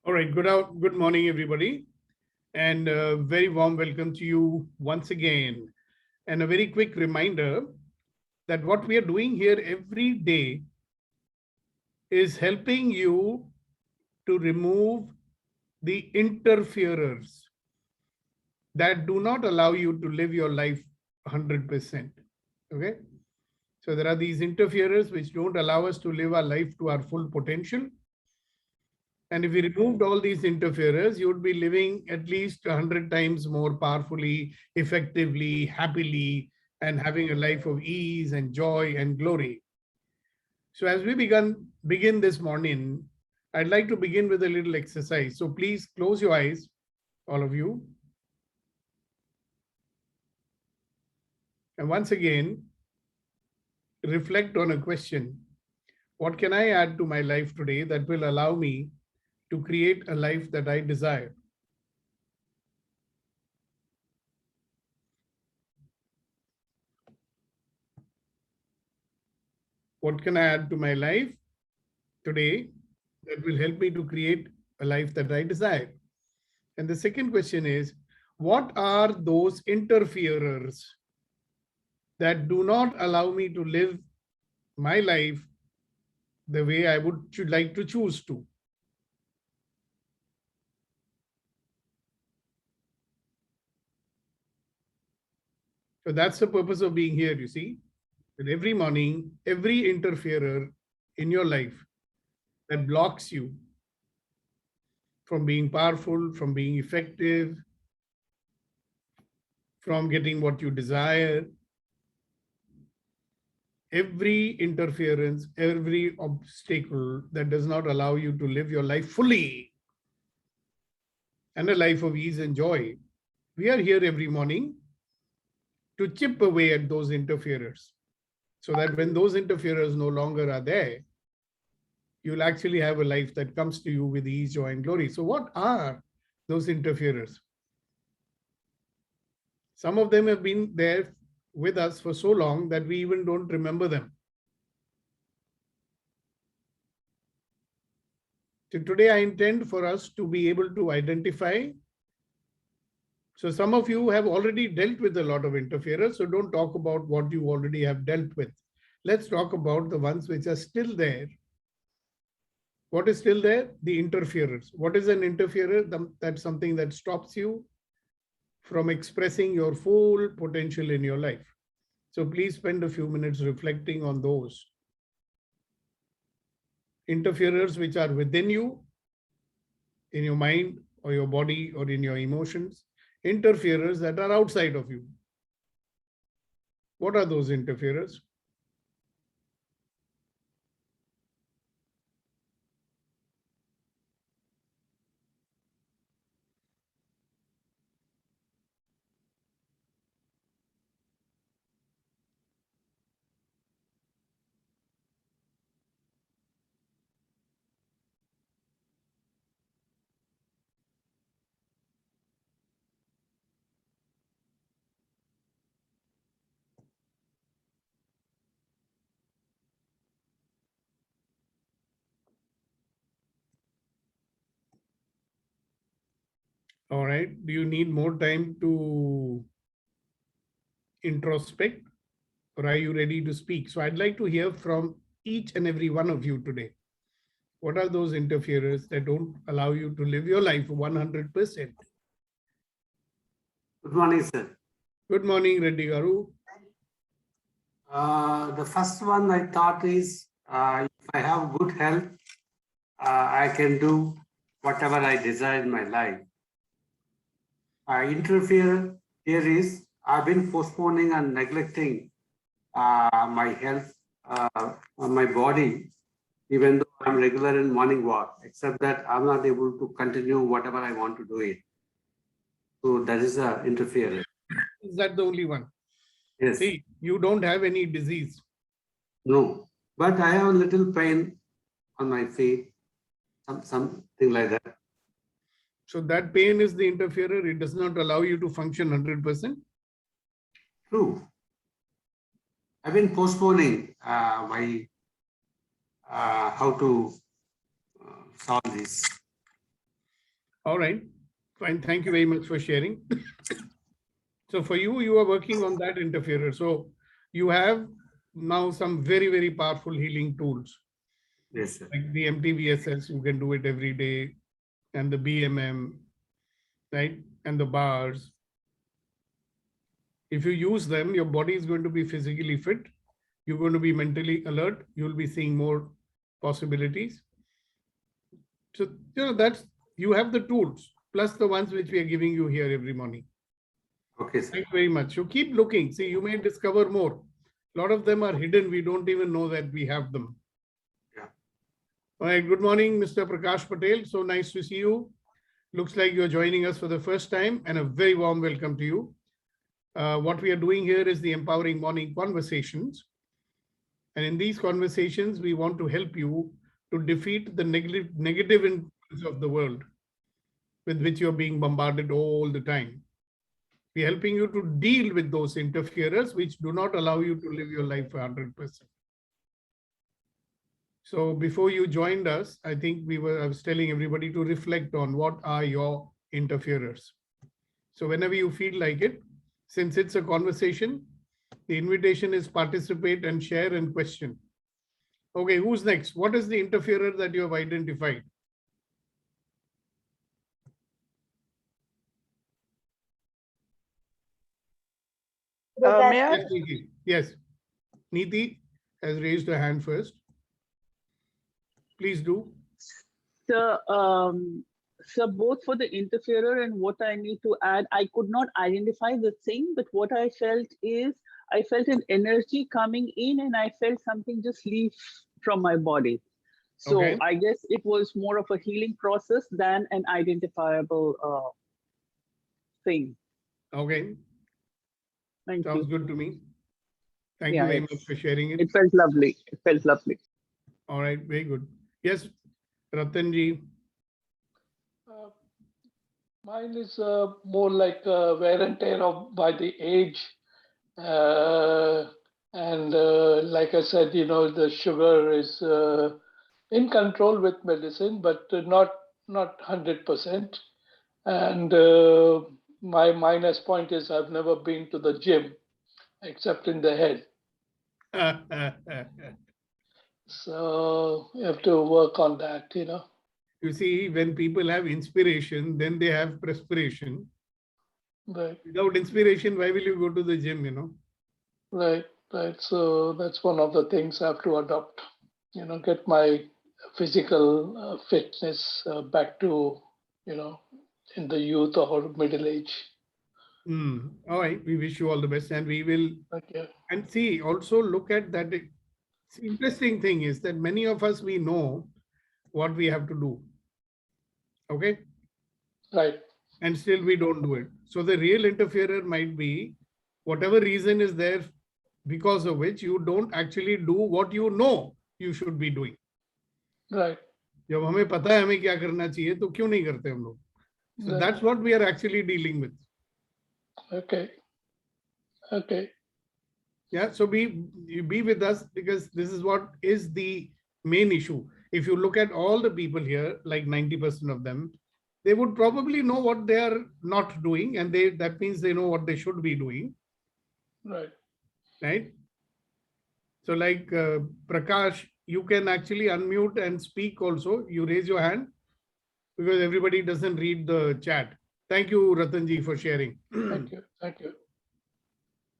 All right, good morning, everybody, and a very warm welcome to you once again. And a very quick reminder that what we are doing here every day is helping you to remove the interferers that do not allow you to live your life 100%. Okay, so there are these interferers which don't allow us to live our life to our full potential. And if we removed all these interferers, you would be living at least 100 times more powerfully, effectively, happily, and having a life of ease and joy and glory. So as we begin this morning, I'd like to begin with a little exercise. So please close your eyes, all of you. And once again, reflect on a question. What can I add to my life today that will allow me to create a life that I desire? What can I add to my life today that will help me to create a life that I desire? And the second question is, what are those interferers that do not allow me to live my life the way I should like to choose to? So that's the purpose of being here, you see. That every morning, every interferer in your life that blocks you from being powerful, from being effective, from getting what you desire, every interference, every obstacle that does not allow you to live your life fully and a life of ease and joy. We are here every morning to chip away at those interferers so that when those interferers no longer are there, you'll actually have a life that comes to you with ease, joy, and glory. So what are those interferers? Some of them have been there with us for so long that we even don't remember them. So today I intend for us to be able to identify. So some of you have already dealt with a lot of interferers, so don't talk about what you already have dealt with. Let's talk about the ones which are still there. What is still there? The interferers. What is an interferer? That's something that stops you from expressing your full potential in your life. So please spend a few minutes reflecting on those interferers which are within you, in your mind or your body or in your emotions, interferers that are outside of you. What are those interferers? All right. Do you need more time to introspect, or are you ready to speak? So I'd like to hear from each and every one of you today. What are those interferers that don't allow you to live your life 100%? Good morning, sir. Good morning, Reddy Garu. The first one I thought is if I have good health, I can do whatever I desire in my life. Interfere here is I've been postponing and neglecting my health, my body, even though I'm regular in morning walk, except that I'm not able to continue whatever I want to do it. So that is a interference. Is that the only one? Yes. See, you don't have any disease. No, but I have a little pain on my feet, something like that. So that pain is the interferer. It does not allow you to function 100%. True. I've been postponing my how to solve this. All right. Fine. Thank you very much for sharing. So for you, you are working on that interferer. So you have now some very, very powerful healing tools Yes, sir. like the MTVSS, you can do it every day, and the BMM, right? And the bars. If you use them, your body is going to be physically fit. You're going to be mentally alert. You'll be seeing more possibilities. So, that's, you have the tools plus the ones which we are giving you here every morning. Okay, sir. Thank you very much. So keep looking. See, you may discover more. A lot of them are hidden. We don't even know that we have them. Yeah. All right. Good morning, Mr. Prakash Patel. So nice to see you. Looks like you're joining us for the first time, and a very warm welcome to you. What we are doing here is the Empowering Morning Conversations. And in these conversations, we want to help you to defeat the negative influence of the world with which you're being bombarded all the time. We're helping you to deal with those interferers which do not allow you to live your life 100%. So before you joined us, I think I was telling everybody to reflect on what are your interferers. So whenever you feel like it, since it's a conversation, the invitation is participate and share and question. Okay, who's next? What is the interferer that you have identified? May I? Yes, Neeti. Yes. Neeti has raised her hand first. Please do. So both for the interferer and what I need to add, I could not identify the thing, but what I felt is I felt an energy coming in and I felt something just leave from my body. So Okay. I guess it was more of a healing process than an identifiable thing. Okay. Thank Sounds you. good to me. Thank Yeah, you very much for sharing it. It felt lovely. It felt lovely. All right, very good. Yes, Ratanji. Mine is more like wear and tear by the age. And like I said, the sugar is in control with medicine, but not 100%. And my minus point is I've never been to the gym except in the head. So you have to work on that, You see, when people have inspiration, then they have perspiration. Right. Without inspiration, why will you go to the gym, Right. So that's one of the things I have to adopt, get my physical fitness back to, in the youth or middle age. All right, we wish you all the best, and we will. Okay. And see, also look at that. The interesting thing is that many of us, we know what we have to do. Okay. Right. And still we don't do it. So the real interferer might be whatever reason is there because of which you don't actually do what you know you should be doing. Right. जब हमें पता है हमें क्या करना चाहिए तो क्यों नहीं करते हम लोग? So Right. that's what we are actually dealing with. Okay. Yeah, so be with us, because this is what is the main issue. If you look at all the people here, like 90% of them, they would probably know what they are not doing, and that means they know what they should be doing. Right? So like Prakash, you can actually unmute and speak also. You raise your hand because everybody doesn't read the chat. Thank you, Ratanji, for sharing. Thank you.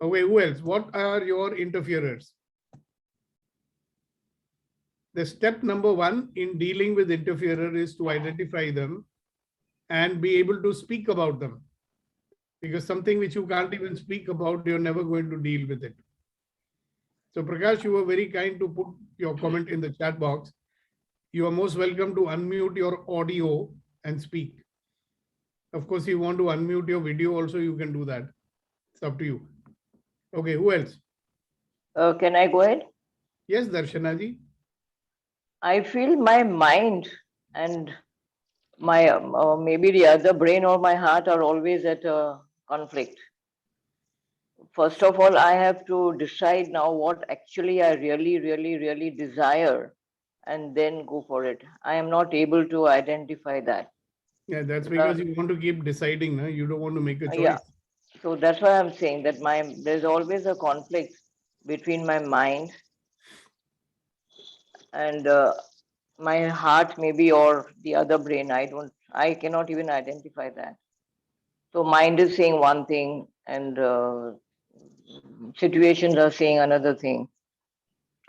Okay, who else? What are your interferers? The step number one in dealing with interferer is to identify them and be able to speak about them. Because something which you can't even speak about, you're never going to deal with it. So Prakash, you were very kind to put your comment in the chat box. You are most welcome to unmute your audio and speak. Of course, you want to unmute your video also, you can do that. It's up to you. Okay, who else? Can I go ahead? Yes, Darshana ji. I feel my mind and my maybe the other brain or my heart are always at a conflict. First of all, I have to decide now what actually I really desire and then go for it. I am not able to identify that. Yeah, that's because you want to keep deciding, no? You don't want to make a choice. Yeah. So that's why I'm saying that there's always a conflict between my mind and my heart, maybe, or the other brain. I cannot even identify that. So mind is saying one thing, and situations are saying another thing.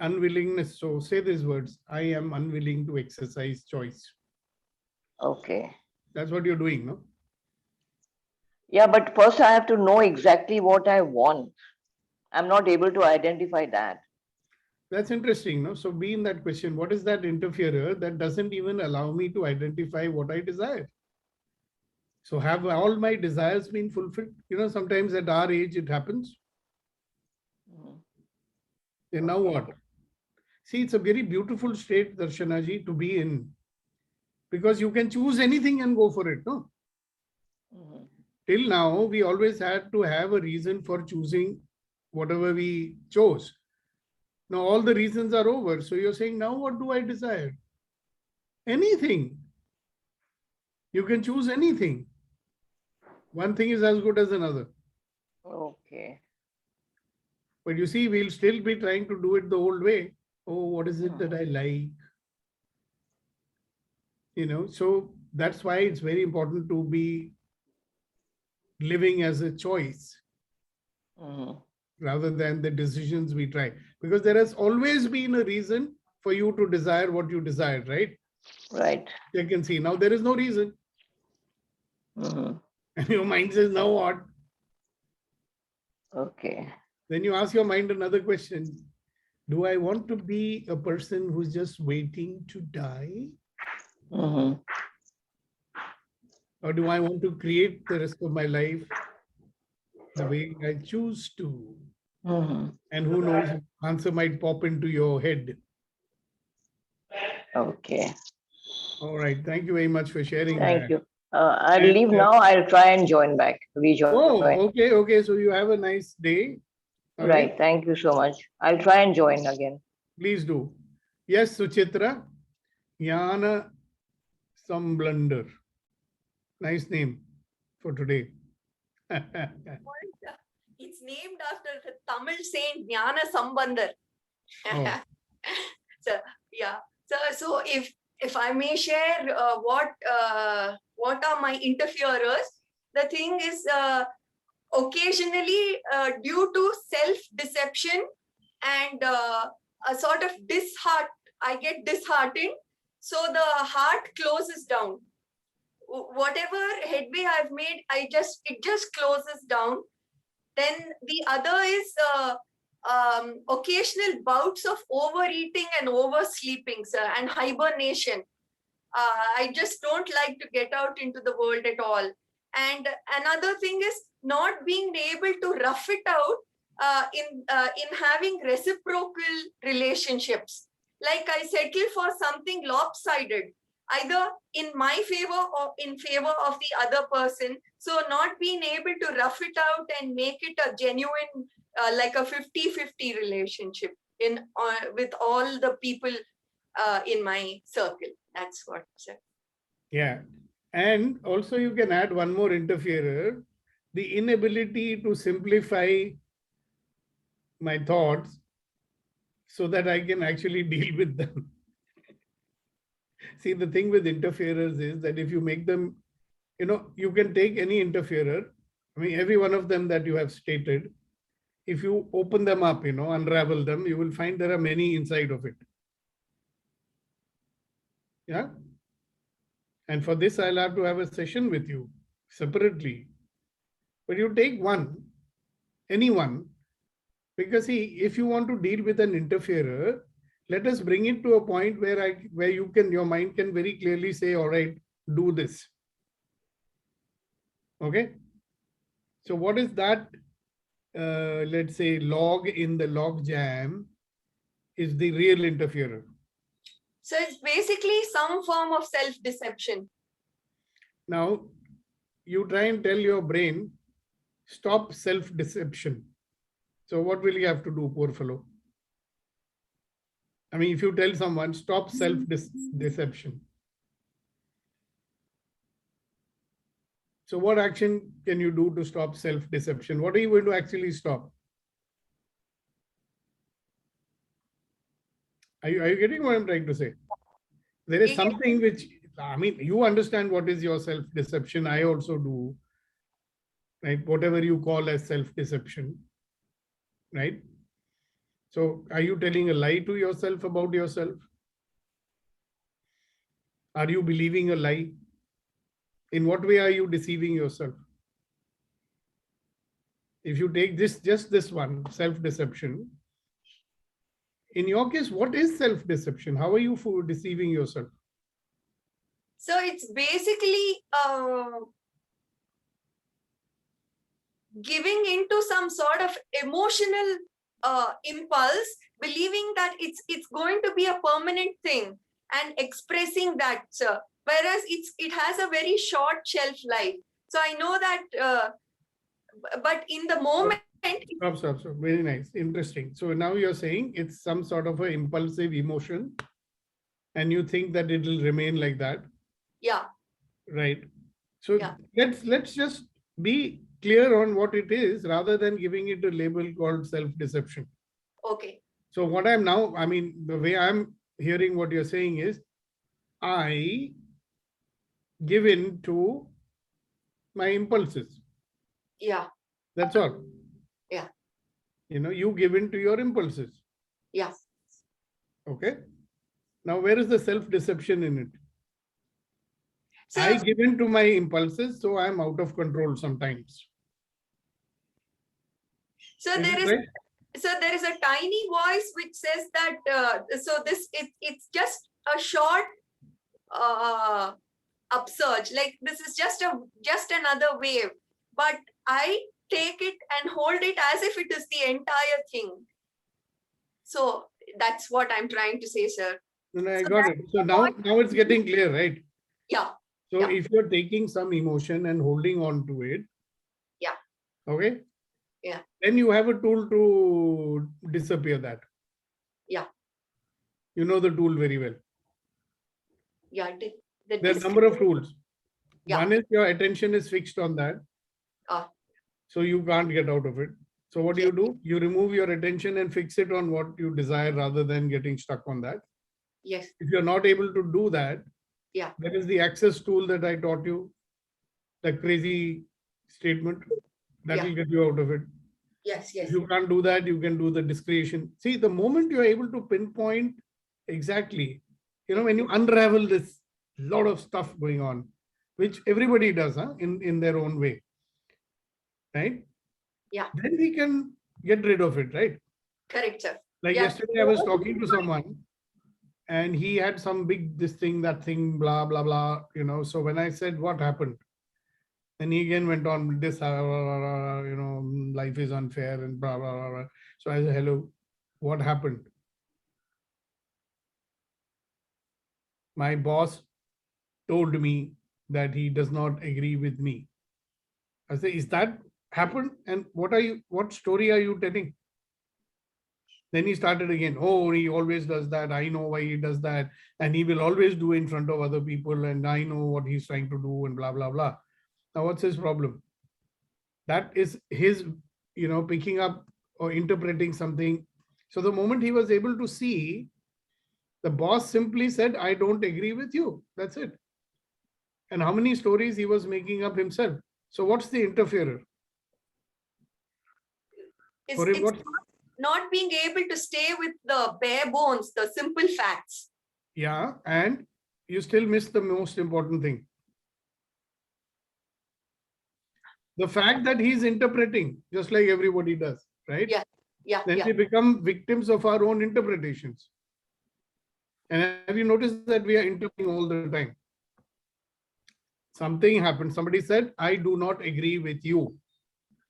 Unwillingness. So say these words: I am unwilling to exercise choice. Okay. That's what you're doing, no? Yeah, but first I have to know exactly what I want. I'm not able to identify that. That's interesting, no? So be in that question, what is that interferer that doesn't even allow me to identify what I desire? So have all my desires been fulfilled? You know, sometimes at our age it happens. Then now what? See, it's a very beautiful state, Darshanaji, to be in. Because you can choose anything and go for it, no? Till now, we always had to have a reason for choosing whatever we chose. Now all the reasons are over. So you're saying, now what do I desire? Anything. You can choose anything. One thing is as good as another. Okay. But you see, we'll still be trying to do it the old way. Oh, what is it that I like? You know, so that's why it's very important to be living as a choice rather than the decisions we try. Because there has always been a reason for you to desire what you desired, right? Right. You can see now there is no reason. And your mind says, now what? Okay. Then you ask your mind another question. Do I want to be a person who's just waiting to die? Or do I want to create the rest of my life the way I choose to? And who knows, answer might pop into your head. Okay. All right. Thank you very much for sharing Thank that. you. I'll And, leave now. I'll try and join back. Rejoin. Oh, okay. Okay. So you have a nice day. All Right. Thank you so much. I'll try and join again. Please do. Yes, Suchitra. Jnana Samblander. Nice name for today. It's named after the Tamil saint Jnana Sambandar. Oh. So yeah. So if I may share what are my interferers, the thing is occasionally due to self-deception and a sort of I get disheartened. So the heart closes down. Whatever headway I've made, it just closes down. Then the other is occasional bouts of overeating and oversleeping, sir, and hibernation. I just don't like to get out into the world at all. And another thing is not being able to rough it out in having reciprocal relationships. Like I settle for something lopsided, either in my favor or in favor of the other person. So not being able to rough it out and make it a genuine, like a 50-50 relationship with all the people in my circle. That's what, sir. Yeah. And also you can add one more interferer, the inability to simplify my thoughts so that I can actually deal with them. See, the thing with interferers is that if you make them, you know, you can take any interferer, I mean, every one of them that you have stated, if you open them up, you know, unravel them, you will find there are many inside of it. Yeah. And for this, I'll have to have a session with you separately. But you take one, anyone, because see, if you want to deal with an interferer, let us bring it to a point where your mind can very clearly say, all right, do this. Okay. So what is that, let's say, log in the log jam is the real interferer. So it's basically some form of self-deception. Now, you try and tell your brain, stop self-deception. So what will you have to do, poor fellow? I mean, if you tell someone, stop self-deception. So what action can you do to stop self-deception? What are you going to actually stop? Are you getting what I'm trying to say? There is Yeah. something which, I mean, you understand what is your self-deception. I also do, right? Whatever you call as self-deception, right? So are you telling a lie to yourself about yourself? Are you believing a lie? In what way are you deceiving yourself? If you take just this one, self-deception, in your case, what is self-deception? How are you deceiving yourself? So it's basically giving into some sort of emotional impulse, believing that it's going to be a permanent thing and expressing that. Whereas it has a very short shelf life. So I know that, but in the moment, Stop. Very nice. Interesting. So now you're saying it's some sort of an impulsive emotion and you think that it will remain like that. yeah, Right. So Yeah. let's just be clear on what it is rather than giving it a label called self-deception. okay, So what I'm now, I mean, the way I'm hearing what you're saying is, I give in to my impulses. yeah, That's all. Yeah. You know, you give in to your impulses. yeah. Okay. Now, where is the self-deception in it? So I give in to my impulses, so I'm out of control sometimes. so Is there it is right? so there is a tiny voice which says that so this it's just a short upsurge, like this is just another wave, but I take it and hold it as if it is the entire thing. So that's what I'm trying to say, sir. No, I So got that- it. So now it's getting clear, right? Yeah, So Yeah. if you're taking some emotion and holding on to it, Yeah. Okay. Yeah. Then you have a tool to disappear that. Yeah. You know the tool very well. yeah. There are a number of tools. Yeah. One is your attention is fixed on that. Ah. So you can't get out of it. So what do? You remove your attention and fix it on what you desire rather than getting stuck on that. Yes. If you're not able to do that, Yeah. there is the access tool that I taught you, the crazy statement that Yeah. will get you out of it. Yes. If you can't do that, you can do the discretion. See, the moment you're able to pinpoint exactly, you know, when you unravel this lot of stuff going on, which everybody does in their own way, right? Yeah. Then we can get rid of it, right? Correct, sir. Like Yeah. yesterday, I was talking to someone and he had some big this thing, that thing, blah, blah, blah, you know. So when I said, what happened? And he again went on with this, you know, life is unfair and blah, blah, blah, blah. So I said, hello, what happened? My boss told me that he does not agree with me. I say, is that happened? And what story are you telling? Then he started again. Oh, he always does that. I know why he does that. And he will always do in front of other people. And I know what he's trying to do and blah, blah, blah. Now, what's his problem? That is his, you know, picking up or interpreting something. So the moment he was able to see, the boss simply said, I don't agree with you. That's it. And how many stories he was making up himself. So what's the interferer? It's, For him, it's what? not being able to stay with the bare bones, the simple facts. Yeah, and you still miss the most important thing. The fact that he's interpreting, just like everybody does, right? Yeah. Yeah. Then Yeah. we become victims of our own interpretations. And have you noticed that we are interpreting all the time? Something happened. Somebody said, I do not agree with you.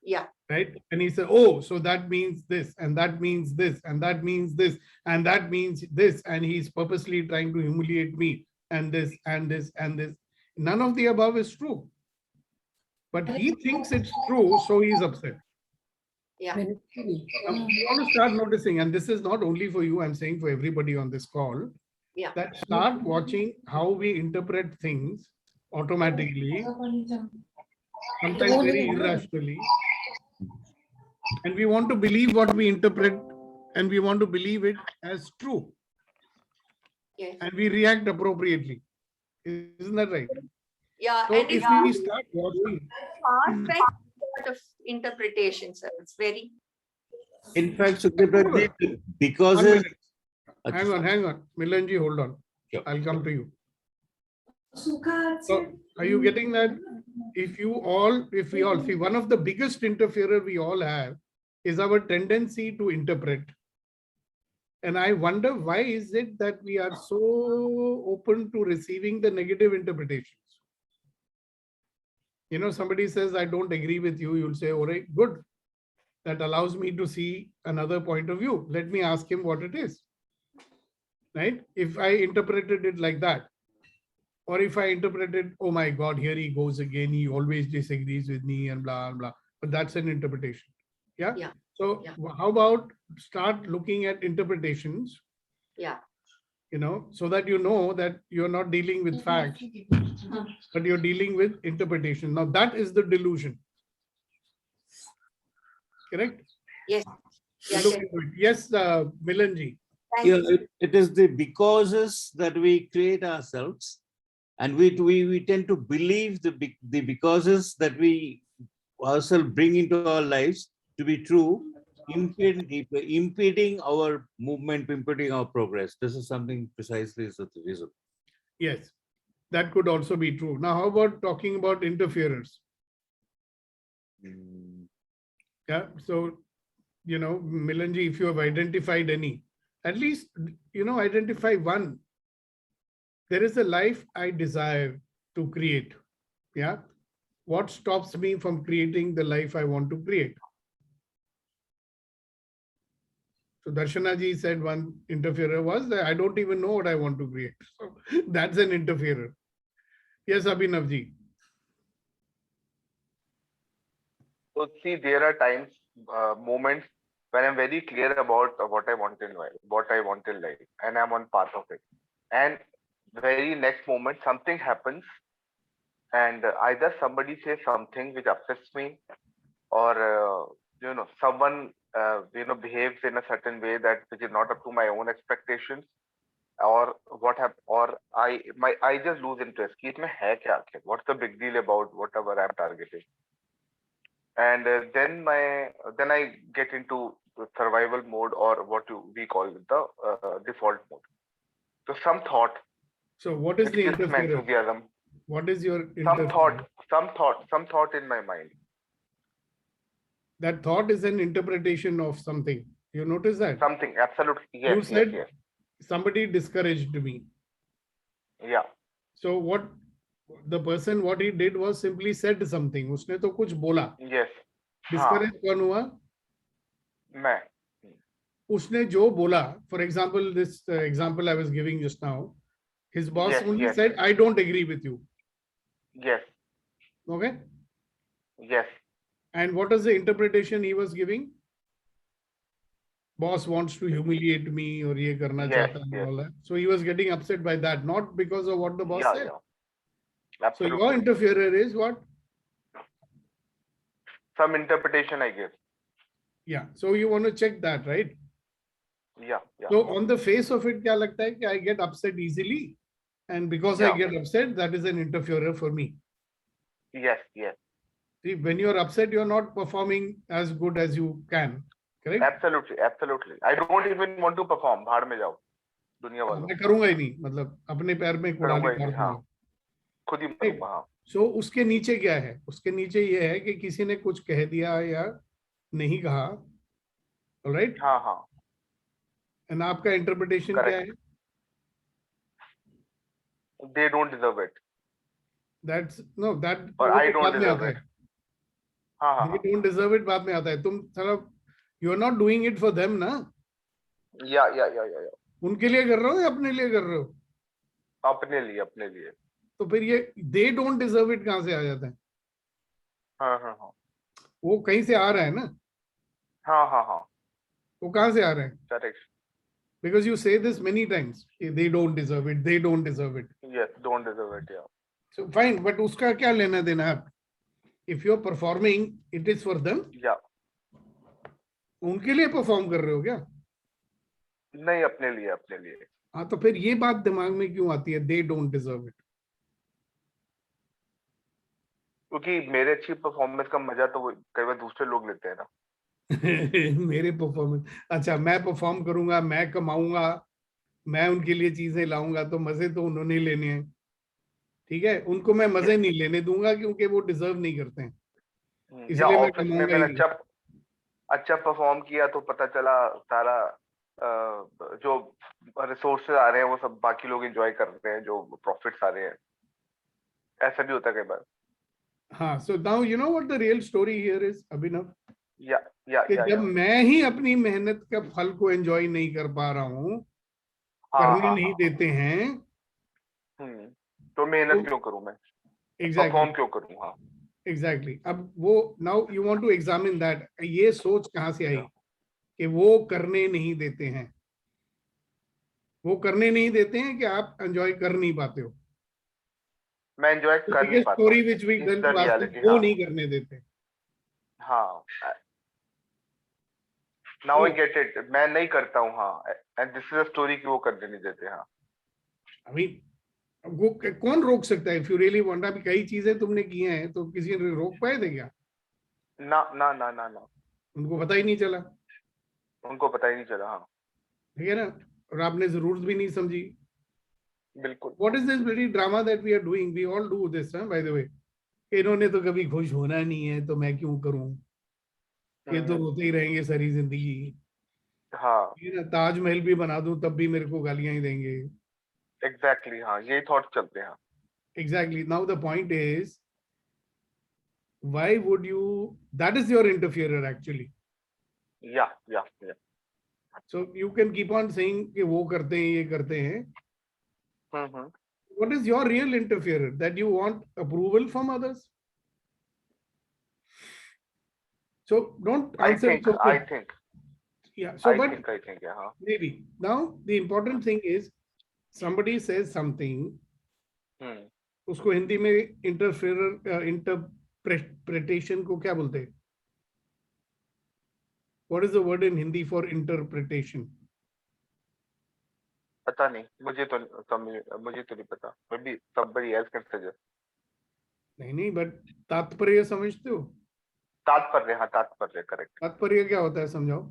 Yeah. Right? And he said, oh, so that means this, and that means this, and that means this, and that means this. And he's purposely trying to humiliate me, and this, and this, and this. None of the above is true. But he thinks it's true, so he's upset. Yeah. Now, you want to start noticing, and this is not only for you, I'm saying for everybody on this call, Yeah. that start watching how we interpret things automatically sometimes very irrationally. And we want to believe what we interpret, and we want to believe it as true, Yes. and we react appropriately. Isn't that right? Yeah. So And if it's we start watching, far-fetched of interpretation, sir. It's very. In fact, Sukhdev, because one it's- minute. Hang on. Milanji, hold on. Sure. I'll come to you. So are you getting that? If we all see, one of the biggest interferer we all have is our tendency to interpret. And I wonder, why is it that we are so open to receiving the negative interpretations? You know, somebody says, I don't agree with you. You'll say, all right, good. That allows me to see another point of view. Let me ask him what it is. Right? If I interpreted it like that, or if I interpreted, oh my God, here he goes again, he always disagrees with me and blah, blah, but that's an interpretation. Yeah. Yeah. So Yeah. how about start looking at interpretations, Yeah. you know, so that you know that you're not dealing with facts, but you're dealing with interpretation. Now that is the delusion. Correct? Yes. Yeah, Look yes. into it. Yes, Milanji. Thank Yeah, you. it is the becauses that we create ourselves, and we tend to believe the becauses that we ourselves bring into our lives to be true, impeding our movement, impeding our progress. This is something precisely is the reason. Yes, that could also be true. Now, how about talking about interferers? Yeah, so, you know, Milanji, if you have identified any, at least, you know, identify one. There is a life I desire to create. Yeah. What stops me from creating the life I want to create? So Darshana ji said one interferer was that I don't even know what I want to create. So that's an interferer. Yes, Abhinav ji. So see, there are times, moments when I'm very clear about what I want in life, and I'm on path of it. And very next moment, something happens, and either somebody says something which upsets me, or someone behaves in a certain way that which is not up to my own expectations, or I just lose interest. कि इसमें है क्या आखिर? What's the big deal about whatever I'm targeting? And then I get into survival mode, or we call the default mode. So some thought. So what is which the gives me interferer? enthusiasm. What is your Some interferer? thought in my mind. That thought is an interpretation of something. You notice that? Something, absolutely. Yes, You said yes. somebody discouraged me. Yeah. So what the person, what he did was simply said something. उसने तो कुछ बोला. Yes. Discourage कौन हुआ? मैं. उसने जो बोला, for example, this example I was giving just now, his boss Yes, only yes. said, I don't agree with you. Yes. Okay. Yes. And what is the interpretation he was giving? Boss wants to humiliate me, or ये करना Yes, चाहता है and yes. all that. So he was getting upset by that, not because of what the boss Yeah, said. yeah. So Absolutely. your interferer is what? Some interpretation I give. Yeah. So you want to check that, right? Yeah, yeah. So on the face of it, क्या लगता है कि I get upset easily, and because I Yeah. get upset, that is an interferer for me. Yes, yes. See, when you're upset, you're not performing as good as you can. Correct? Absolutely, absolutely. I don't even want to perform. भाड़ में जाओ, दुनिया वालों. मैं करूंगा ही नहीं, मतलब अपने पैर में कुड़ाली करूंगा ही मार नहीं, हाँ. दूंगा. खुद ही मरूंगा, हाँ. So उसके नीचे क्या है? उसके नीचे ये है कि किसी ने कुछ कह दिया या नहीं कहा. All right? हाँ, हाँ. And आपका interpretation क्या है? Correct. They don't deserve it. That Or वो I तो don't बाद में deserve आता it. है. हाँ, हाँ, They हाँ. don't deserve it बाद में आता है. तुम साला you are not doing it for them ना? Yeah. उनके लिए कर रहे हो या अपने लिए कर रहे हो? अपने लिए. तो फिर ये they don't deserve it कहाँ से आ जाता है? हाँ. वो कहीं से आ रहा है ना? हाँ. वो कहाँ से आ रहा है? Correct. Because you say this many times. They don't deserve it. They don't deserve it. Yes, don't deserve it, yeah. So fine, but उसका क्या लेना देना है? if you're performing, it is for them. Yeah. उनके लिए perform कर रहे हो क्या? नहीं, अपने लिए, अपने लिए. हाँ, तो फिर ये बात दिमाग में क्यों आती है, they don't deserve it? क्योंकि मेरे अच्छी परफॉर्मेंस का मजा तो कई बार दूसरे लोग लेते हैं ना. मेरे परफॉर्मेंस, अच्छा मैं परफॉर्म करूंगा, मैं कमाऊंगा, मैं उनके लिए चीजें लाऊंगा, तो मजे तो उन्होंने ही लेने हैं. ठीक है, उनको मैं मजे नहीं लेने दूंगा क्योंकि वो डिजर्व नहीं करते हैं. या इसलिए मैं ऑफिस में कमाऊंगा ही मैंने नहीं. अच्छा परफॉर्म किया तो पता चला सारा जो रिसोर्सेज आ रहे हैं वो सब बाकी लोग एंजॉय कर रहे हैं, जो प्रॉफिट्स आ रहे हैं. ऐसा भी होता है कई बार. हाँ, so now you know what the real story here is, Abhinav? या कि जब मैं ही अपनी मेहनत का फल को एंजॉय नहीं कर पा रहा हूँ, करने नहीं देते हैं, तो मेहनत क्यों करूं मैं, परफॉर्म क्यों करूं. हाँ, एग्जैक्टली. अब वो now you want to examine that, ये सोच कहाँ से आई कि वो करने नहीं देते हैं. वो करने नहीं देते हैं कि आप एंजॉय कर नहीं पाते हो. मैं एंजॉय कर नहीं पाता. स्टोरी व्हिच वी टोल्ड वो नहीं करने देते. हाँ, नाउ आई गेट इट. मैं नहीं करता हूँ. हाँ, and this is a story कि वो करने नहीं देते. हाँ, अभी वो कौन रोक सकता है? इफ यू रियली वांट, अभी कई चीजें तुमने की हैं तो किसी ने रोक पाए थे क्या? ना ना ना ना ना, उनको पता ही नहीं चला. उनको पता ही नहीं चला. हाँ, ठीक है ना, और आपने जरूरत भी नहीं समझी. बिल्कुल. What is this bloody drama that we are doing? We all do this, by the way. इन्होंने तो कभी खुश होना नहीं है तो मैं क्यों करूं, ये तो रोते ही रहेंगे सारी जिंदगी. हाँ, ये ना, ताजमहल भी बना दूं तब भी मेरे को गालियां ही देंगे. एग्जैक्टली. हाँ, यही थॉट चलते हैं. Exactly. Now the point is, why would you? That is your interferer actually. या. So you can keep on saying कि वो करते हैं, ये करते हैं. What is your real interferer? That you want approval from others? So don't answer. I think. Yeah. So, I think. Yeah. Maybe. Now the important thing is, somebody says something. उसको हिंदी में interferer, interpretation को क्या बोलते हैं? What is the word in Hindi for interpretation? पता नहीं, मुझे तो नहीं पता. Maybe somebody else can suggest. नहीं, but तात्पर्य समझते हो? तात्पर्य, हाँ, तात्पर्य, करेक्ट. तात्पर्य क्या होता है, समझाओ.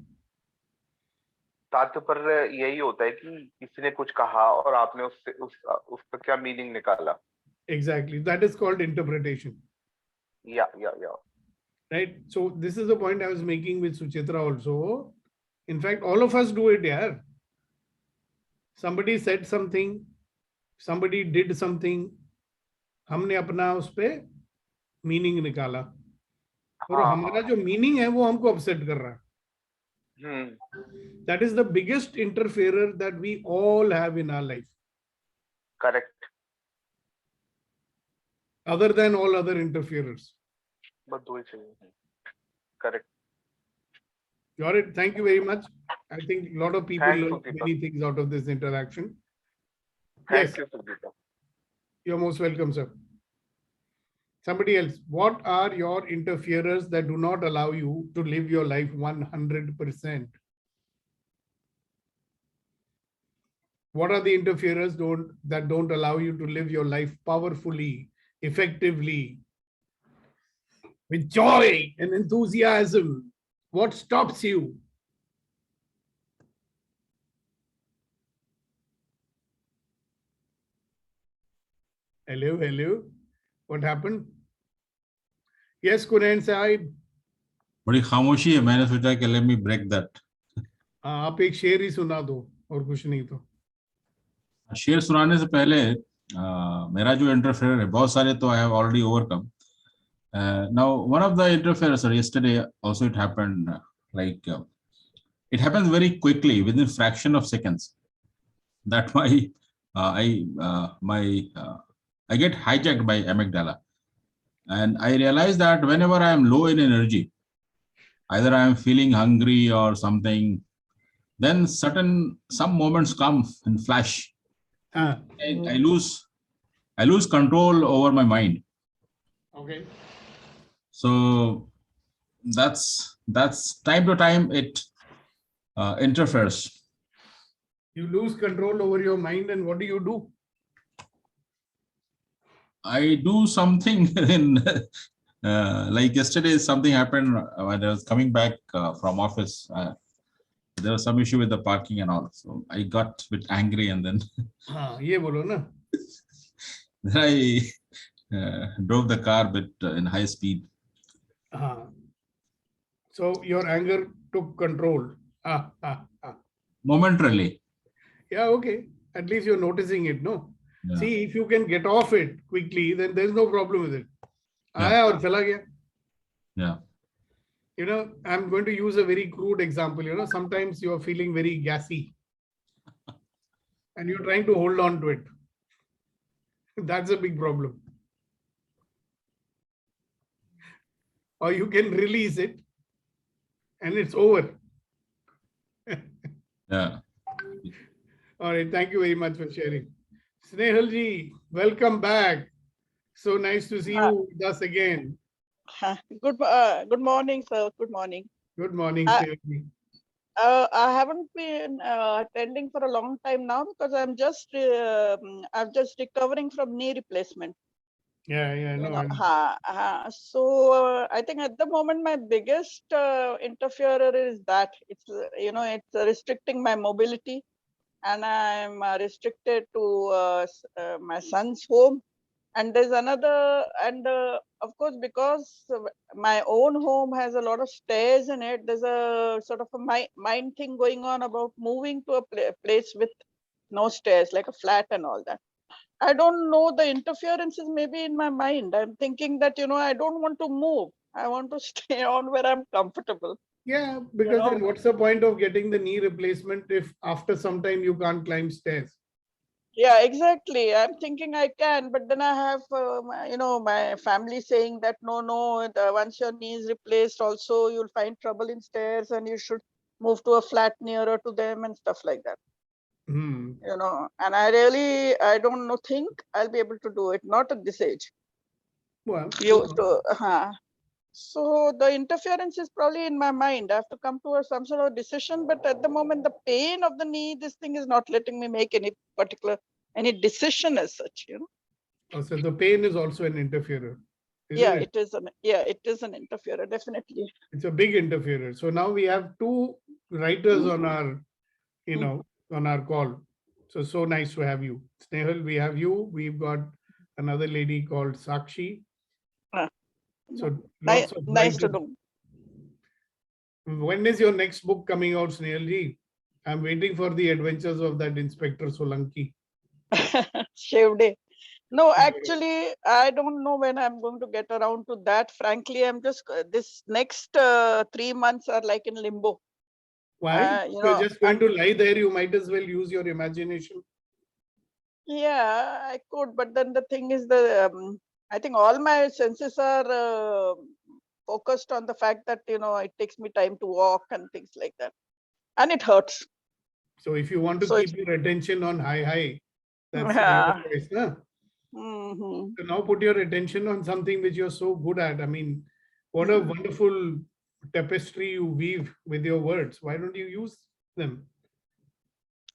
तात्पर्य यही होता है कि किसी ने कुछ कहा और आपने उससे उसका क्या मीनिंग निकाला. Exactly, that is called interpretation. Yeah. Right. So this is the point I was making with Suchitra also. In fact, all of us do it, yeah. Somebody said something, somebody did something, हमने अपना उस पे meaning निकाला, और हमारा जो meaning है वो हमको अपसेट कर रहा है. That is the biggest interferer that we all have in our life. Correct. Other than all other interferers. But do it. Correct. Got it. Thank you very much. I think a lot of people learn many things out of this interaction. Thank you, Sudeepa. You're most welcome, sir. Somebody else, what are your interferers that do not allow you to live your life 100%? What are the interferers that don't allow you to live your life powerfully, effectively, with joy and enthusiasm? What stops you? Hello. What happened? Yes, Kunain Sahib. बड़ी खामोशी है, मैंने सोचा कि let me break that. आप एक शेर ही सुना दो और कुछ नहीं तो. शेर सुनाने से पहले मेरा जो इंटरफेयर है, बहुत सारे तो I have already overcome. Now one of the interferers, yesterday also it happened, it happens very quickly within fraction of seconds. That I get hijacked by amygdala, and I realize that whenever I am low in energy, either I am feeling hungry or something, then some moments come and flash. I lose control over my mind. Okay. So that's time to time it interferes. You lose control over your mind, and what do? I do something in like yesterday, something happened when I was coming back from office. There was some issue with the parking and all. So I got a bit angry, and then हाँ, ये बोलो ना. then I drove the car a bit in high speed. हाँ. So your anger took control. Momentarily. Yeah, okay. At least you're noticing it, no? Yeah. See, if you can get off it quickly, then there's no problem with it. Yeah. आया और चला गया. Yeah. You know, I'm going to use a very crude example. You know, sometimes you're feeling very gassy and you're trying to hold on to it. That's a big problem. Or you can release it and it's over. Yeah. All right. Thank you very much for sharing. Snehal ji, welcome back. So nice to see you with us again. Good morning, sir. Good morning. Good morning, Uh, Snehal ji. I haven't been attending for a long time now because I'm just recovering from knee replacement. Yeah, no. So I think at the moment my biggest interferer is that it's it's restricting my mobility, and I'm restricted to my son's home. And there's another, and of course, because my own home has a lot of stairs in it, there's a sort of a mind thing going on about moving to a place with no stairs, like a flat and all that. I don't know, the interferences maybe in my mind. I'm thinking that, I don't want to move. I want to stay on where I'm comfortable. Yeah, because then what's the point of getting the knee replacement if after some time you can't climb stairs? Yeah, exactly. I'm thinking I can, but then I have, my family saying that no, once your knee is replaced, also you'll find trouble in stairs and you should move to a flat nearer to them and stuff like that. Hmm. And I don't know, think I'll be able to do it, not at this age. Well, so the interference is probably in my mind. I have to come to some sort of decision, but at the moment, the pain of the knee, this thing is not letting me make any decision as such, So the pain is also an interferer. Yeah, it is an interferer, definitely. It's a big interferer. So now we have two writers on our, on our call. So nice to have you. Snehal, we have you. We've got another lady called Sakshi. So nice to know. When is your next book coming out, Snehal ji? I'm waiting for the adventures of that Inspector Solanki. Shave day. No, actually, I don't know when I'm going to get around to that. Frankly, I'm just, this next 3 months are like in limbo. Why? You're just going to lie there. You might as well use your imagination. Yeah, I could. But then the thing is, I think all my senses are focused on the fact that, it takes me time to walk and things like that. And it hurts. So if you want to keep your attention on high, that's Yeah. the choice, huh? So now put your attention on something which you're so good at. I mean, what a wonderful tapestry you weave with your words. Why don't you use them?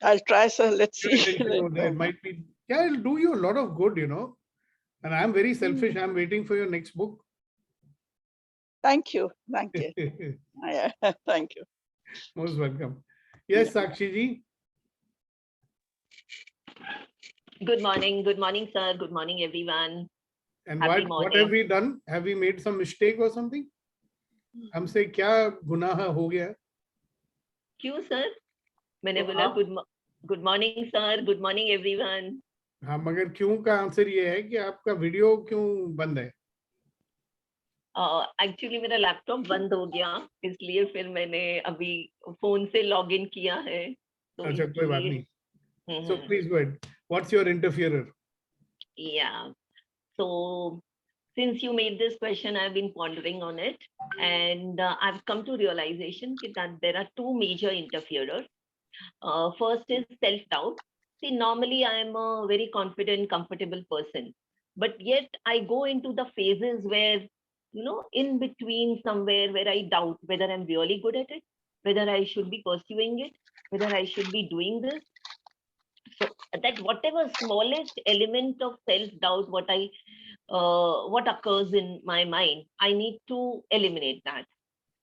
I'll try, sir. Let's see. It might be, it'll do you a lot of good, And I'm very selfish. I'm waiting for your next book. Thank you. Thank you. Yeah, thank you. Most welcome. Yes, Sakshi ji. Good morning, sir. Good morning, everyone. And what have we done? Have we made some mistake or something? हमसे क्या गुनाह हो गया? क्यों sir? मैंने बोला good morning, sir. Good morning, everyone. हाँ, मगर क्यों का आंसर ये है कि आपका वीडियो क्यों बंद है? एक्चुअली मेरा लैपटॉप बंद हो गया, इसलिए फिर मैंने अभी फोन से लॉग इन किया है. अच्छा, कोई बात नहीं. So please go ahead. What's your interferer? Yeah. So since you made this question, I've been pondering on it, and I've come to realization that there are two major interferers. First is self-doubt. See, normally I am a very confident, comfortable person, but yet I go into the phases where in between somewhere where I doubt whether I'm really good at it, whether I should be pursuing it, whether I should be doing this. So that whatever smallest element of self-doubt, what occurs in my mind, I need to eliminate that.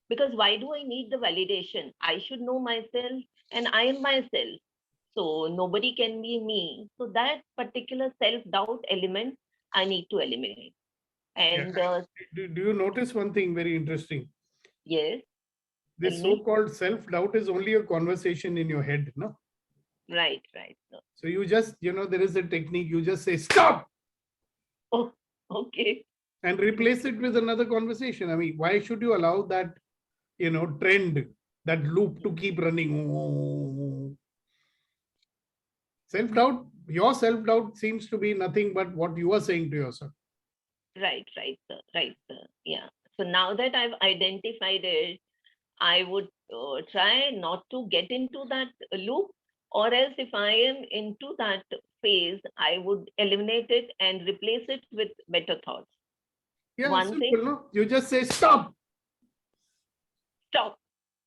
Because why do I need the validation? I should know myself and I am myself. So nobody can be me. So that particular self-doubt element, I need to eliminate. And Do you notice one thing very interesting? yes, This tell me. so-called self-doubt is only a conversation in your head, no? Right. So you just, there is a technique, you just say, stop, Oh, okay. and replace it with another conversation. I mean, why should you allow that, trend, that loop to keep running? Self-doubt, your self-doubt seems to be nothing but what you are saying to yourself. Right, sir. Yeah. So now that I've identified it, I would try not to get into that loop, or else if I am into that phase, I would eliminate it and replace it with better thoughts. Yeah, One simple, thing, no? You just say, stop. stop.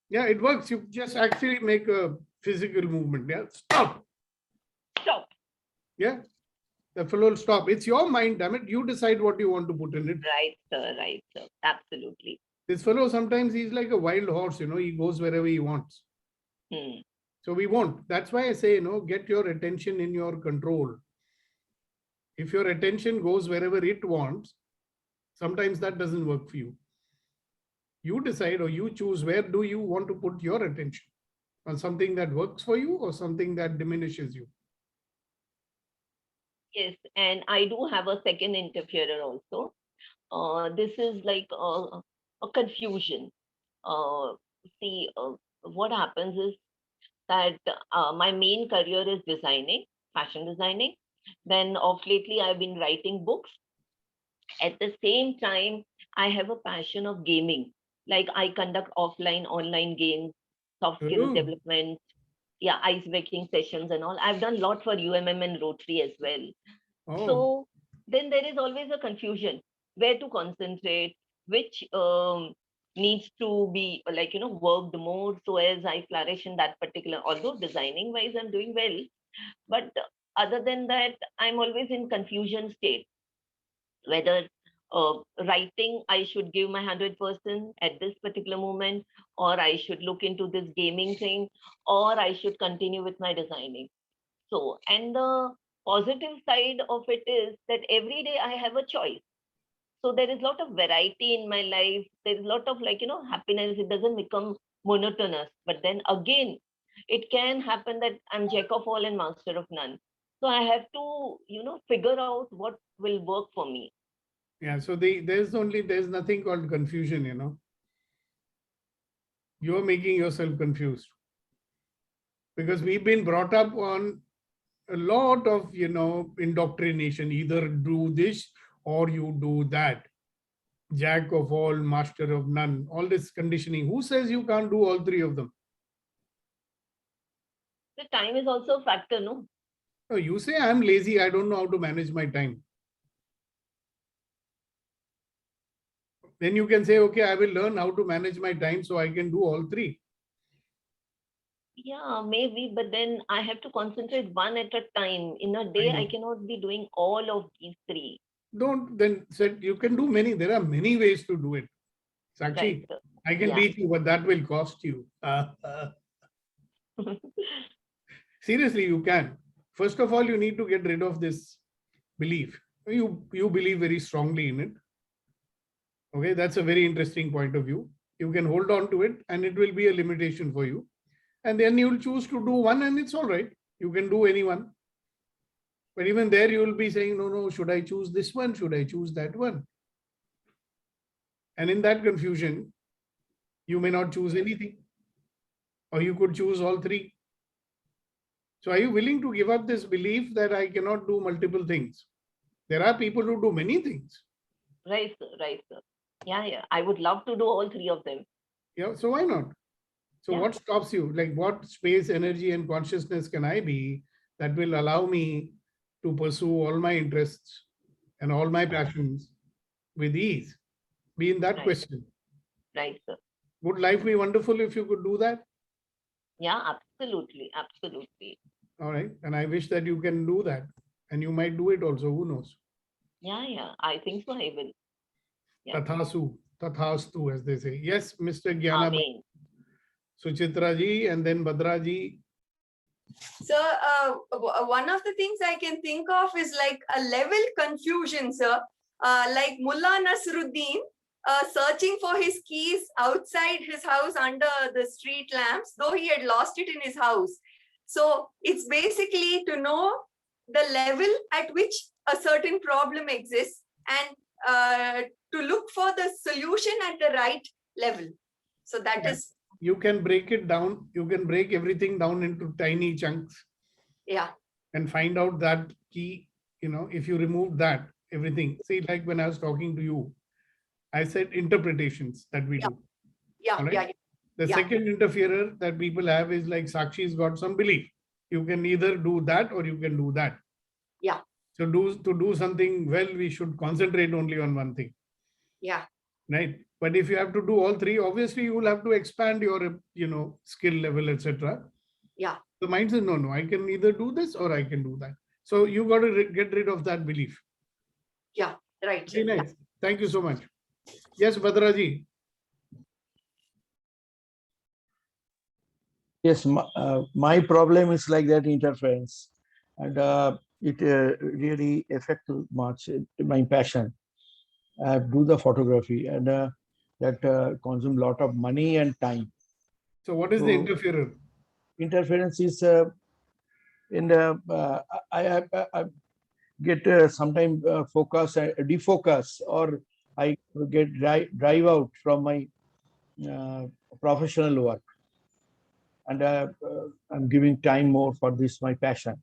Yeah, it works. You just actually make a physical movement. Yeah, stop. Stop. Yeah, the fellow will stop. It's your mind, damn it. You decide what you want to put in it. Right, sir. Absolutely. This fellow, sometimes he's like a wild horse, he goes wherever he wants. So we won't. That's why I say, get your attention in your control. If your attention goes wherever it wants, sometimes that doesn't work for you. You decide or you choose where do you want to put your attention, on something that works for you or something that diminishes you. Yes, and I do have a second interferer also. This is like a confusion. What happens is that my main career is designing, fashion designing. Then of lately, I've been writing books. At the same time, I have a passion of gaming. Like I conduct offline, online games, soft skills development, ice breaking sessions and all. I've done a lot for UMM and Rotary as well. So then there is always a confusion where to concentrate, which needs to be worked more so as I flourish in that particular, although designing wise I'm doing well, but other than that I'm always in confusion state whether writing I should give my 100% at this particular moment, or I should look into this gaming thing, or I should continue with my designing. So, and the positive side of it is that every day I have a choice. So there is a lot of variety in my life. There is a lot of happiness. It doesn't become monotonous. But then again, it can happen that I'm jack of all and master of none. So I have to, figure out what will work for me. Yeah, so there's nothing called confusion, You're making yourself confused. Because we've been brought up on a lot of, indoctrination, either do this or you do that. Jack of all, master of none, all this conditioning. Who says you can't do all three of them? The time is also a factor, no? No, you say I'm lazy, I don't know how to manage my time. Then you can say, okay, I will learn how to manage my time so I can do all three. Yeah, maybe, but then I have to concentrate one at a time. In a day, I cannot be doing all of these three. Don't then said you can do many. There are many ways to do it. Sakshi, right, I can teach you, but that will cost you. Seriously, you can. First of all, you need to get rid of this belief. You believe very strongly in it. Okay, that's a very interesting point of view. You can hold on to it and it will be a limitation for you. And then you'll choose to do one and it's all right. You can do any one. But even there you will be saying, no, should I choose this one? Should I choose that one? And in that confusion, you may not choose anything. Or you could choose all three. So are you willing to give up this belief that I cannot do multiple things? There are people who do many things. Right, sir. Yeah. I would love to do all three of them. Yeah, so why not? So what stops you? Like what space, energy, and consciousness can I be that will allow me to pursue all my interests and all my passions with ease? Be in that Right. question. Right, sir. Would life be wonderful if you could do that? Yeah, absolutely. Absolutely. All right. And I wish that you can do that. And you might do it also. Who knows? Yeah. I think so. I will. Yeah. Tathasu, tathastu, as they say. Yes, Mr. Gyana, Amen. Suchitra ji, and then Badra ji. So one of the things I can think of is like a level confusion, sir. Like Mullah Nasruddin searching for his keys outside his house under the street lamps, though he had lost it in his house. So it's basically to know the level at which a certain problem exists and to look for the solution at the right level. So that Yes. is, You can break it down. You can break everything down into tiny chunks yeah, and find out that key. You know, if you remove that, everything. See, like when I was talking to you, I said interpretations that we Yeah. do. yeah, All right? yeah, The yeah. second interferer that people have is like Sakshi's got some belief. You can either do that or you can do that. Yeah. So to do something well, we should concentrate only on one thing, Yeah. right? But if you have to do all three, obviously you will have to expand your, skill level, etc. Yeah. The mind says, no, I can either do this or I can do that. So you got to get rid of that belief. Yeah. Right. Very Yeah. nice. Thank you so much. Yes, Badraji. Yes, my problem is like that interference, and it really affects much my passion. I do the photography, and that consumes a lot of money and time. So what is the So- interferer? Interference is in the I get sometimes focus defocus, or I get drive out from my professional work, and I'm giving time more for this, my passion.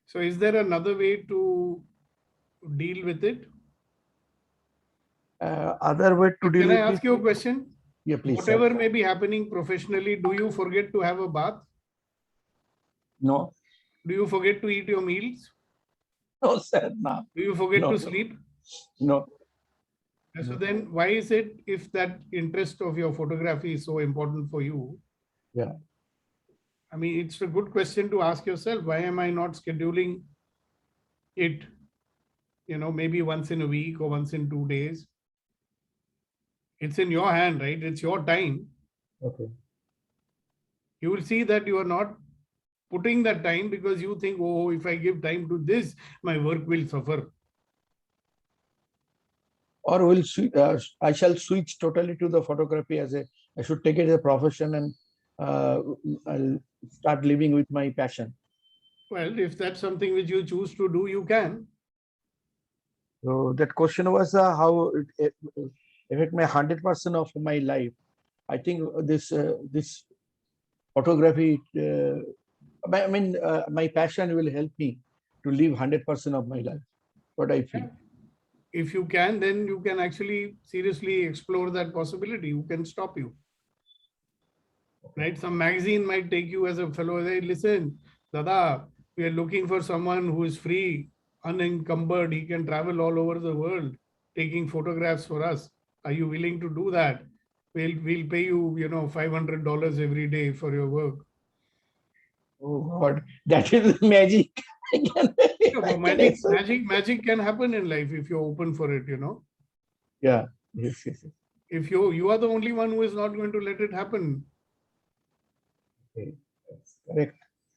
So is there another way to deal with it? Other way to deal Can I with ask you a question? Yeah, please, sir. Whatever may be happening professionally, do you forget to have a bath? No, Do you forget to eat your meals? no, sir, no, Do you forget No. to sleep? no. So No. then why is it, if that interest of your photography is so important for you? Yeah. I mean, it's a good question to ask yourself. Why am I not scheduling it, maybe once in a week or once in 2 days? It's in your hand, right? It's your time. Okay. You will see that you are not putting that time because you think, oh, if I give time to this, my work will suffer. Or I shall switch totally to the photography I should take it as a profession, and I'll start living with my passion. Well, if that's something which you choose to do, you can. So that question was how it affect my 100% of my life. I think this photography, my passion will help me to live 100% of my life. What I feel. If you can, then you can actually seriously explore that possibility. Who can stop you? Right? Some magazine might take you as a fellow. Hey, listen, Dada, we are looking for someone who is free, unencumbered. He can travel all over the world, taking photographs for us. Are you willing to do that? We'll pay you, $500 every day for your work. Oh God, that is magic. Magic can happen in life if you're open for it, Yeah. Yes. If you are the only one who is not going to let it happen. Okay. That's correct.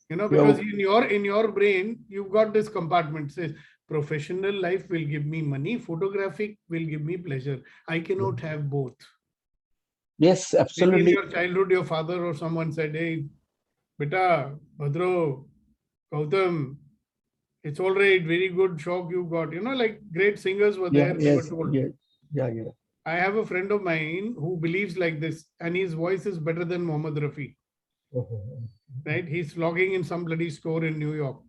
Because in your brain, you've got this compartment says professional life will give me money, photographic will give me pleasure. I cannot have both. Yes, Maybe absolutely. in your childhood, your father or someone said, hey, beta, Bhadro, Gautam, it's all right, very good shock you got. Like great singers were there. They were told. Yeah. I have a friend of mine who believes like this, and his voice is better than Mohammed Rafi. Right? He's vlogging in some bloody store in New York.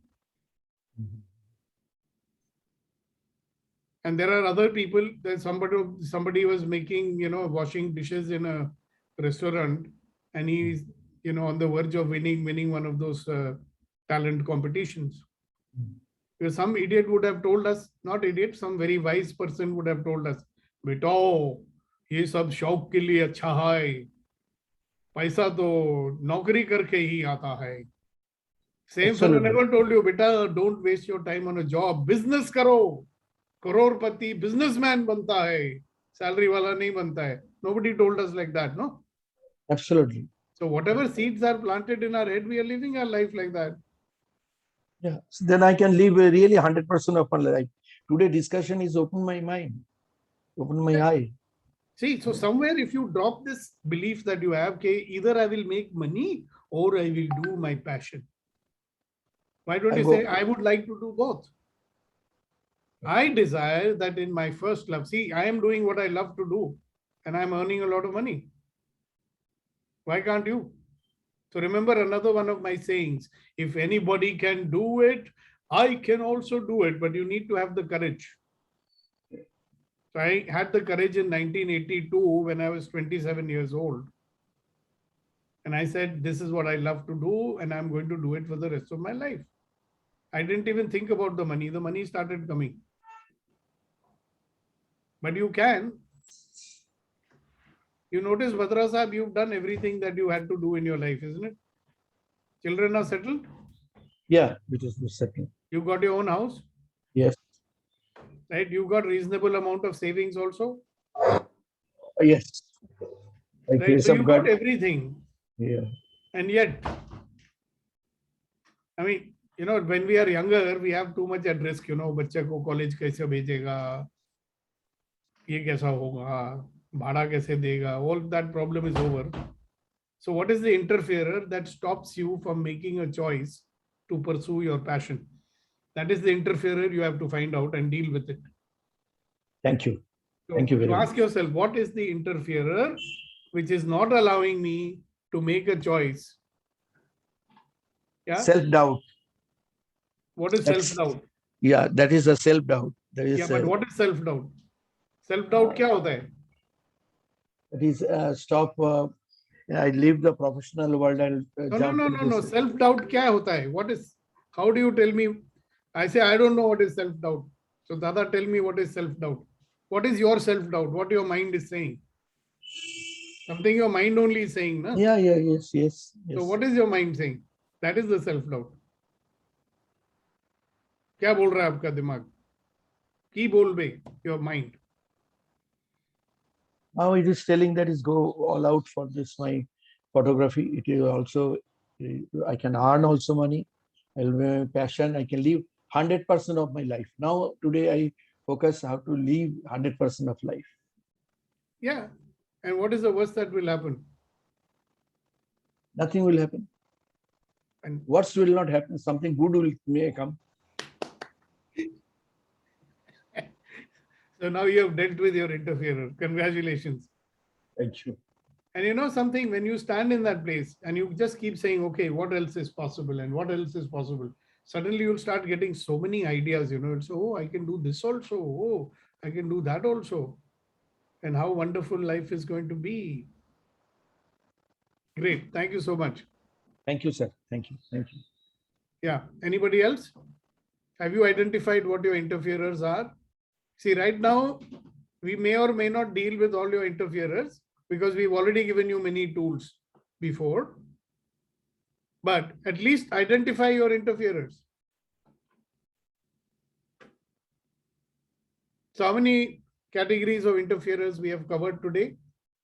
And there are other people. That somebody was making, washing dishes in a restaurant, and he's, on the verge of winning one of those talent competitions. Because some idiot would have told us, not idiot, some very wise person would have told us, Beto, ये सब शौक के लिए अच्छा है, पैसा तो नौकरी करके ही आता है. Same fellow Absolutely. never told you, beta, don't waste your time on a job. Business करो, करोड़पति businessman बनता है, salary वाला नहीं बनता है. Nobody told us like that, no? Absolutely. So whatever seeds are planted in our head, we are living our life like that. Yeah. So then I can live really 100% of my life. Today discussion is open my mind, open my eye. See, so somewhere if you drop this belief that you have, okay, either I will make money or I will do my passion. Why don't I you go- say, I would like to do both? I desire that in my first love. See, I am doing what I love to do and I'm earning a lot of money. Why can't you? So remember another one of my sayings, if anybody can do it, I can also do it, but you need to have the courage. So I had the courage in 1982 when I was 27 years old. And I said, this is what I love to do and I'm going to do it for the rest of my life. I didn't even think about the money. The money started coming. But you can. You notice, Bhadra Sahib, you've done everything that you had to do in your life, isn't it? Children are settled. Yeah, it is the second. You got your own house, Yes. right? You got reasonable amount of savings also, Yes. By right? grace So of you got God. everything. Yeah. And yet, I mean, you know, when we are younger, we have too much at risk, you know, बच्चे को college कैसे भेजेगा, ये कैसा होगा, भाड़ा कैसे देगा, all that problem is over. So what is the interferer that stops you from making a choice to pursue your passion? That is the interferer you have to find out and deal with it. Thank you. So, Thank you very so much. ask yourself, what is the interferer which is not allowing me to make a choice? Yeah. Self-doubt. What is That's- self-doubt? Yeah, that is a self-doubt. There is Yeah, but what is self-doubt? Self-doubt क्या होता है? that is stop. I leave the professional world and No. Self-doubt क्या होता है? What is? How do you tell me? I say I don't know what is self-doubt. So Dada, tell me what is self-doubt. What is your self-doubt? What your mind is saying? Something your mind only is saying, na? Yeah, yes. So what is your mind saying? That is the self-doubt. क्या बोल रहा है आपका दिमाग? की बोल बे, your mind. Now it is telling that is go all out for this my photography. It is also I can earn also money. I'll have passion. I can live 100% of my life. Now today I focus how to live 100% of life. Yeah. And what is the worst that will happen? Nothing will happen. And worst will not happen. Something good will may come. So now you have dealt with your interferer. Congratulations. Thank you. And you know something, when you stand in that place and you just keep saying, okay, what else is possible and what else is possible? Suddenly you'll start getting so many ideas, you know, so, oh, I can do this also. Oh, I can do that also. And how wonderful life is going to be. Great. Thank you so much. Thank you, sir. Thank you. Yeah. Anybody else? Have you identified what your interferers are? See, right now, we may or may not deal with all your interferers because we've already given you many tools before. But at least identify your interferers. So how many categories of interferers we have covered today?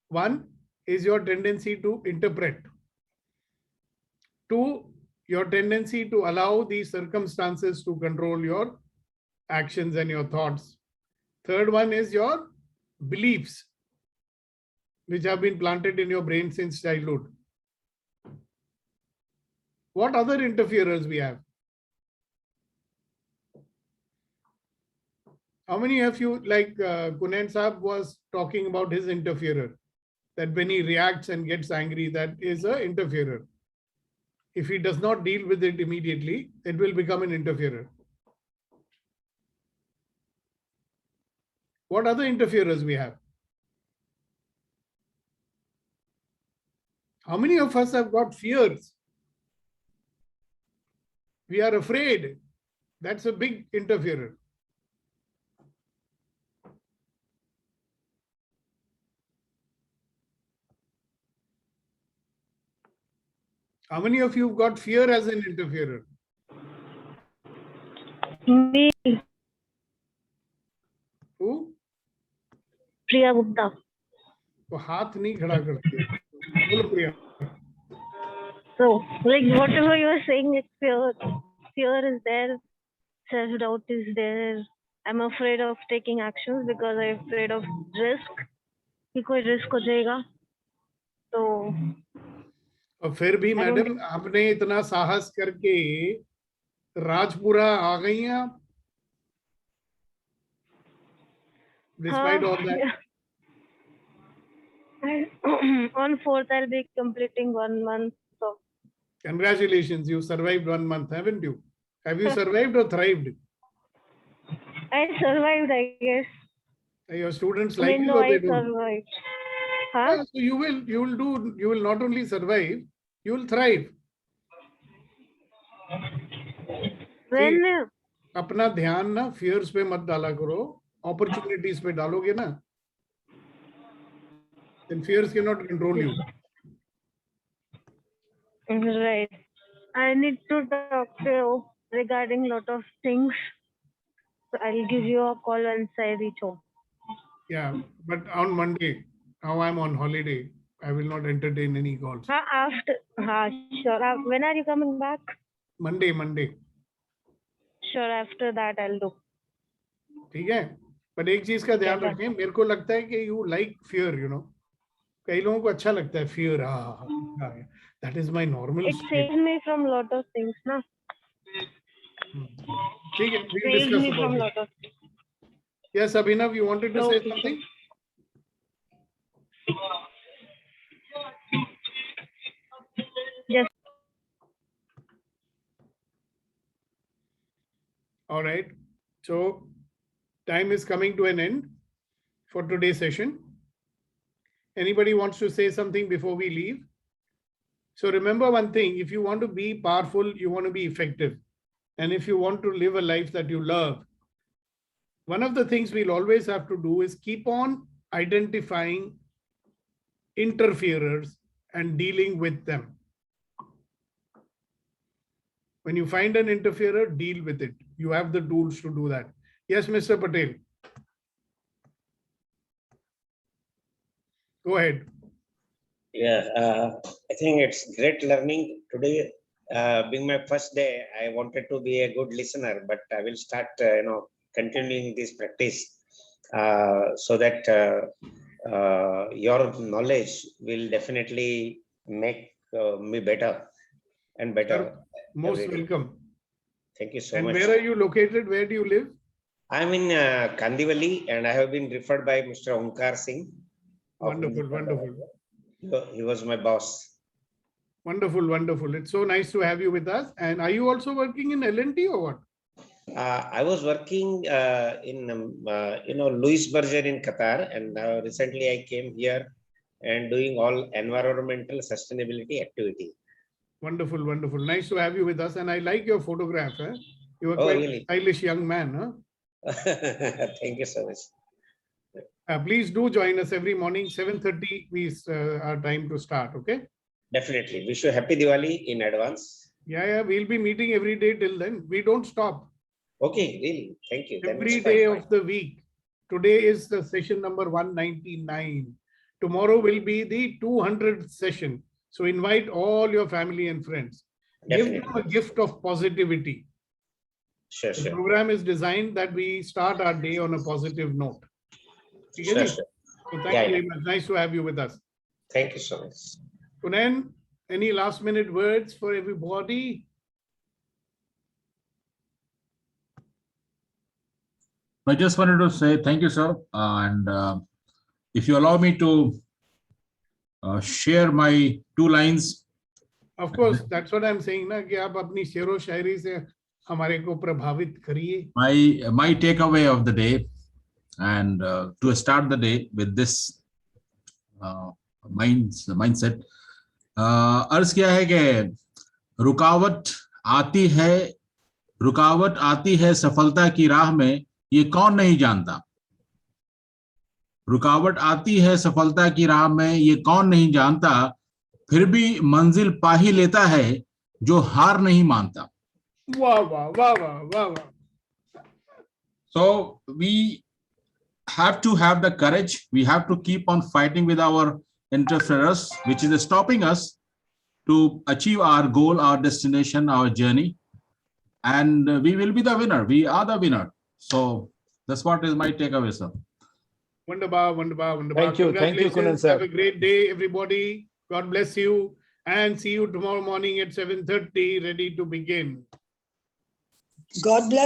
One is your tendency to interpret. Two, your tendency to allow these circumstances to control your actions and your thoughts. Third one is your beliefs, which have been planted in your brain since childhood. What other interferers we have? How many of you, like Kunain Saab was talking about his interferer, that when he reacts and gets angry, that is an interferer. If he does not deal with it immediately, it will become an interferer. What other interferers we have? How many of us have got fears? We are afraid. That's a big interferer. How many of you have got fear as an interferer? Me, Who? Priya Gupta. तो हाथ नहीं खड़ा करती है. बोलो प्रिया. So, like whatever you are saying, it's fear. Fear is there. Self-doubt is there. I'm afraid of taking actions because I'm afraid of risk. कि कोई risk हो जाएगा. तो और फिर भी I don't मैडम think- आपने इतना साहस करके राजपुरा आ गई हैं आप. Despite all that. yeah. On 4th, I'll be completing 1 month. So Congratulations, you survived 1 month, haven't you? Have you survived or thrived? I survived, I guess. Your students I like mean, you no, or I they don't? survived. Huh? Yeah, so you will not only survive, you will thrive. When अपना ध्यान ना fears पे मत डाला करो, opportunities पे डालोगे ना, then fears cannot control you. right, I need to talk to you regarding lot of things. So I'll give you a call once I reach home. Yeah, but on Monday, now I'm on holiday, I will not entertain any calls. After, sure. When are you coming back? Monday. Sure, after that I'll do. ठीक है, पर एक चीज का ध्यान ठीक है। रखें, मेरे को लगता है कि you like fear, you know. कई लोगों को अच्छा लगता है fear. That is my normal It state. saves me from lot of things, na? ठीक है, we'll Saves discuss me from about it. lot of things. Yes, Abhinav, you wanted to say Okay, something? Yes. All right. So time is coming to an end for today's session. Anybody wants to say something before we leave? So remember one thing, if you want to be powerful, you want to be effective. And if you want to live a life that you love, one of the things we'll always have to do is keep on identifying interferers and dealing with them. When you find an interferer, deal with it. You have the tools to do that. Yes, Mr. Patel. Go ahead. Yeah, I think it's great learning today. Being my first day, I wanted to be a good listener, but I will start, continuing this practice so that your knowledge will definitely make me better and better. Most every day. welcome. Thank you so And much. where are you located? Where do you live? I'm in Kandivali, and I have been referred by Mr. Omkar Singh. Wonderful, wonderful. He was my boss. Wonderful, wonderful. It's so nice to have you with us. And are you also working in L&T or what? I was working in Louis Berger in Qatar, and recently I came here and doing all environmental sustainability activity. Wonderful, wonderful. Nice to have you with us. And I like your photograph. You are Oh, quite really? a stylish young man. Thank you so much. Please do join us every morning, 7:30 is our time to start, okay? Definitely. Wish you happy Diwali in advance. Yeah, we'll be meeting every day till then. We don't stop. Okay, really. Thank you. That Every was day fine. of the week. Today is the session number 199. Tomorrow will be the 200th session. So invite all your family and friends. Give them a gift of positivity. Sure, The sure. program is designed that we start our day on a positive note. Okay, Sure, ji? sure. So thank Yeah, you very yeah. much. Nice to have you with us. Thank you so much. Kunan, any last minute words for everybody? I just wanted to say thank you, sir. And if you allow me to share my 2 lines. Of course, that's what I'm saying ना कि आप अपनी शेरो शायरी से हमारे को प्रभावित करिए. My takeaway of the day, and to start the day with this mindset, अर्ज क्या है कि रुकावट आती है सफलता की राह में, ये कौन नहीं जानता. रुकावट आती है सफलता की राह में, ये कौन नहीं जानता. फिर भी मंजिल पा ही लेता है जो हार नहीं मानता. Wow, wow, wow, wow, wow, wow. So we have to have the courage. We have to keep on fighting with our interferers, which is stopping us to achieve our goal, our destination, our journey. And we will be the winner. We are the winner. So that's what is my takeaway, sir. Wonderful, wonderful, wonderful. Thank you, Congratulations. Kunal sir. Have a great day, everybody. God bless you. And see you tomorrow morning at 7:30, ready to begin. God bless.